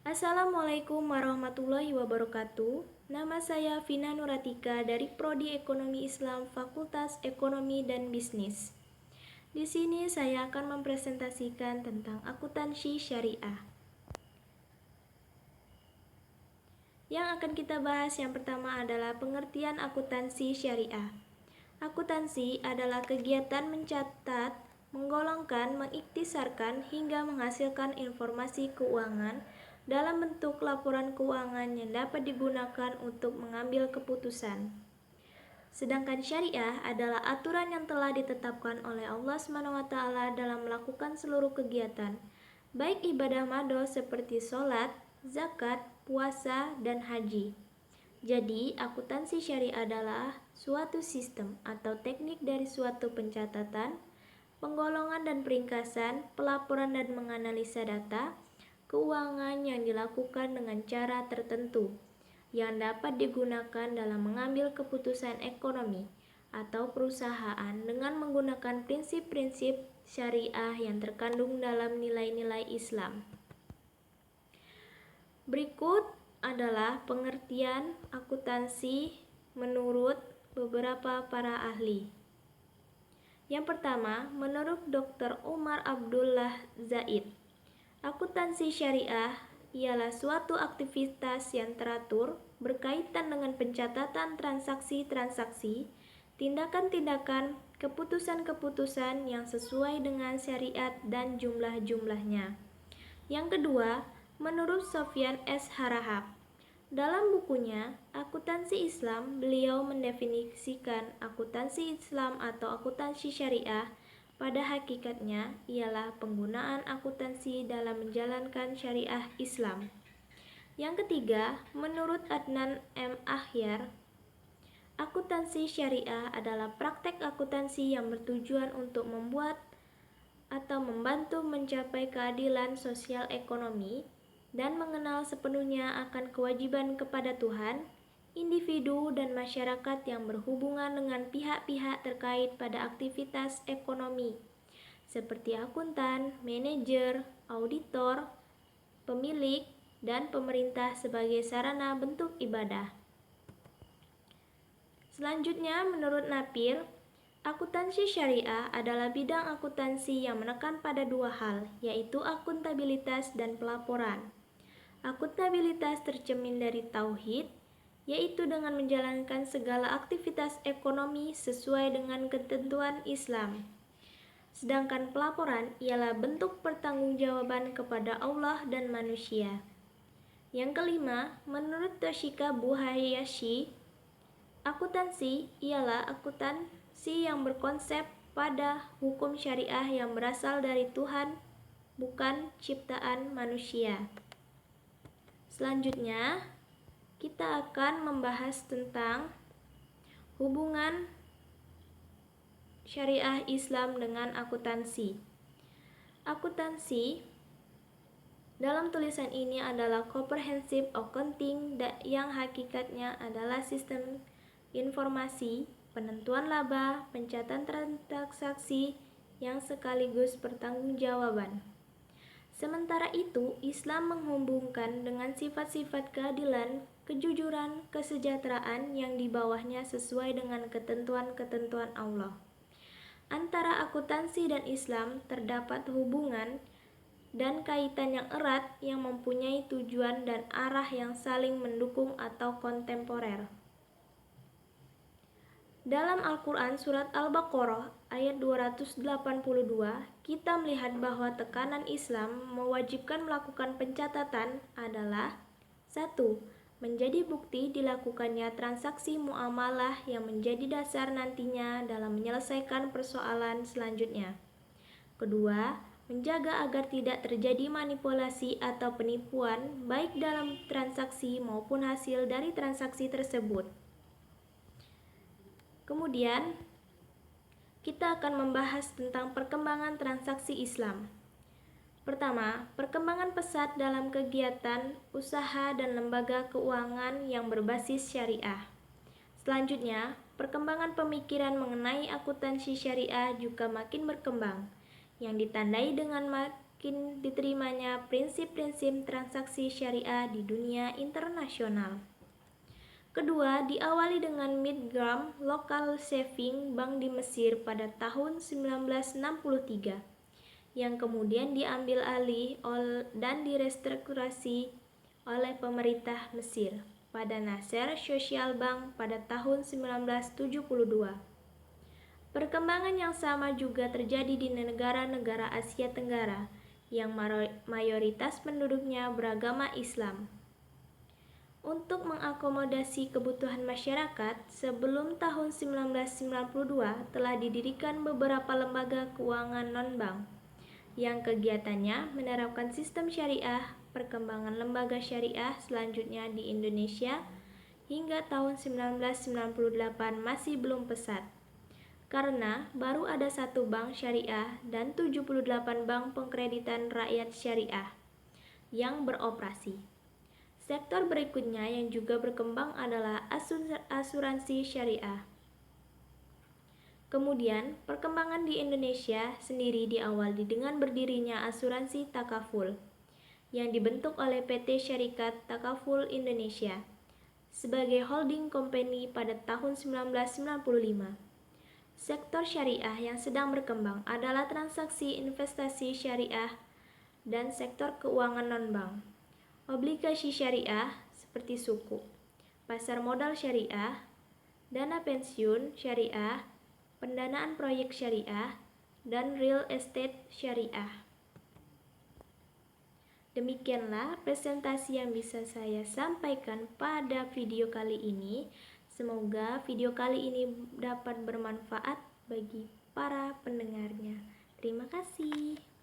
Assalamualaikum warahmatullahi wabarakatuh. Nama saya Vina Nuratika dari Prodi Ekonomi Islam Fakultas Ekonomi dan Bisnis. Di sini saya akan mempresentasikan tentang akuntansi syariah. Yang akan kita bahas yang pertama adalah pengertian akuntansi syariah. Akuntansi adalah kegiatan mencatat, menggolongkan, mengiktisarkan, hingga menghasilkan informasi keuangan dalam bentuk laporan keuangan yang dapat digunakan untuk mengambil keputusan. Sedangkan syariah adalah aturan yang telah ditetapkan oleh Allah SWT dalam melakukan seluruh kegiatan, baik ibadah mado seperti sholat, zakat, puasa, dan haji. Jadi, akuntansi syariah adalah suatu sistem atau teknik dari suatu pencatatan, penggolongan dan peringkasan, pelaporan dan menganalisa data keuangan yang dilakukan dengan cara tertentu yang dapat digunakan dalam mengambil keputusan ekonomi atau perusahaan dengan menggunakan prinsip-prinsip syariah yang terkandung dalam nilai-nilai Islam. Berikut adalah pengertian akuntansi menurut beberapa para ahli. Yang pertama, menurut Dr. Umar Abdullah Zaid, akuntansi syariah ialah suatu aktivitas yang teratur berkaitan dengan pencatatan transaksi-transaksi, tindakan-tindakan, keputusan-keputusan yang sesuai dengan syariat dan jumlah-jumlahnya. Yang kedua, menurut Sofyan S. Harahap, dalam bukunya Akuntansi Islam, beliau mendefinisikan akuntansi Islam atau akuntansi syariah pada hakikatnya ialah penggunaan akuntansi dalam menjalankan syariah Islam. Yang ketiga, menurut Adnan M. Ahyar, akuntansi syariah adalah praktek akuntansi yang bertujuan untuk membuat atau membantu mencapai keadilan sosial ekonomi dan mengenal sepenuhnya akan kewajiban kepada Tuhan, individu dan masyarakat yang berhubungan dengan pihak-pihak terkait pada aktivitas ekonomi, seperti akuntan, manajer, auditor, pemilik, dan pemerintah sebagai sarana bentuk ibadah. Selanjutnya, menurut Napir, akuntansi syariah adalah bidang akuntansi yang menekan pada dua hal, yaitu akuntabilitas dan pelaporan. Akuntabilitas tercermin dari tauhid, yaitu dengan menjalankan segala aktivitas ekonomi sesuai dengan ketentuan Islam. Sedangkan pelaporan ialah bentuk pertanggungjawaban kepada Allah dan manusia. Yang kelima, menurut Toshika Buhayashi, akuntansi ialah akuntansi yang berkonsep pada hukum syariah yang berasal dari Tuhan, bukan ciptaan manusia. Selanjutnya, kita akan membahas tentang hubungan syariah Islam dengan akuntansi. Akuntansi dalam tulisan ini adalah comprehensive accounting yang hakikatnya adalah sistem informasi, penentuan laba, pencatatan transaksi yang sekaligus pertanggungjawaban. Sementara itu, Islam menghubungkan dengan sifat-sifat keadilan, kejujuran, kesejahteraan yang di bawahnya sesuai dengan ketentuan-ketentuan Allah. Antara akuntansi dan Islam terdapat hubungan dan kaitan yang erat yang mempunyai tujuan dan arah yang saling mendukung atau kontemporer. Dalam Al-Quran Surat Al-Baqarah ayat 282, kita melihat bahwa tekanan Islam mewajibkan melakukan pencatatan adalah 1. Menjadi bukti dilakukannya transaksi muamalah yang menjadi dasar nantinya dalam menyelesaikan persoalan selanjutnya. Kedua, menjaga agar tidak terjadi manipulasi atau penipuan baik dalam transaksi maupun hasil dari transaksi tersebut. Kemudian, kita akan membahas tentang perkembangan transaksi Islam. Pertama, perkembangan pesat dalam kegiatan, usaha, dan lembaga keuangan yang berbasis syariah. Selanjutnya, perkembangan pemikiran mengenai akuntansi syariah juga makin berkembang, yang ditandai dengan semakin diterimanya prinsip-prinsip transaksi syariah di dunia internasional. Kedua, diawali dengan Midgram Local Saving Bank di Mesir pada tahun 1963, yang kemudian diambil alih dan direstrukturasi oleh pemerintah Mesir pada Nasser Social Bank pada tahun 1972. Perkembangan yang sama juga terjadi di negara-negara Asia Tenggara yang mayoritas penduduknya beragama Islam. Untuk mengakomodasi kebutuhan masyarakat, sebelum tahun 1992 telah didirikan beberapa lembaga keuangan non-bank yang kegiatannya menerapkan sistem syariah. Perkembangan lembaga syariah selanjutnya di Indonesia hingga tahun 1998 masih belum pesat, karena baru ada 1 bank syariah dan 78 bank pengkreditan rakyat syariah yang beroperasi. Sektor berikutnya yang juga berkembang adalah asuransi syariah. Kemudian, perkembangan di Indonesia sendiri diawali dengan berdirinya asuransi takaful yang dibentuk oleh PT Syarikat Takaful Indonesia sebagai holding company pada tahun 1995. Sektor syariah yang sedang berkembang adalah transaksi investasi syariah dan sektor keuangan non-bank. Obligasi syariah seperti suku, pasar modal syariah, dana pensiun syariah, pendanaan proyek syariah, dan real estate syariah. Demikianlah presentasi yang bisa saya sampaikan pada video kali ini. Semoga video kali ini dapat bermanfaat bagi para pendengarnya. Terima kasih.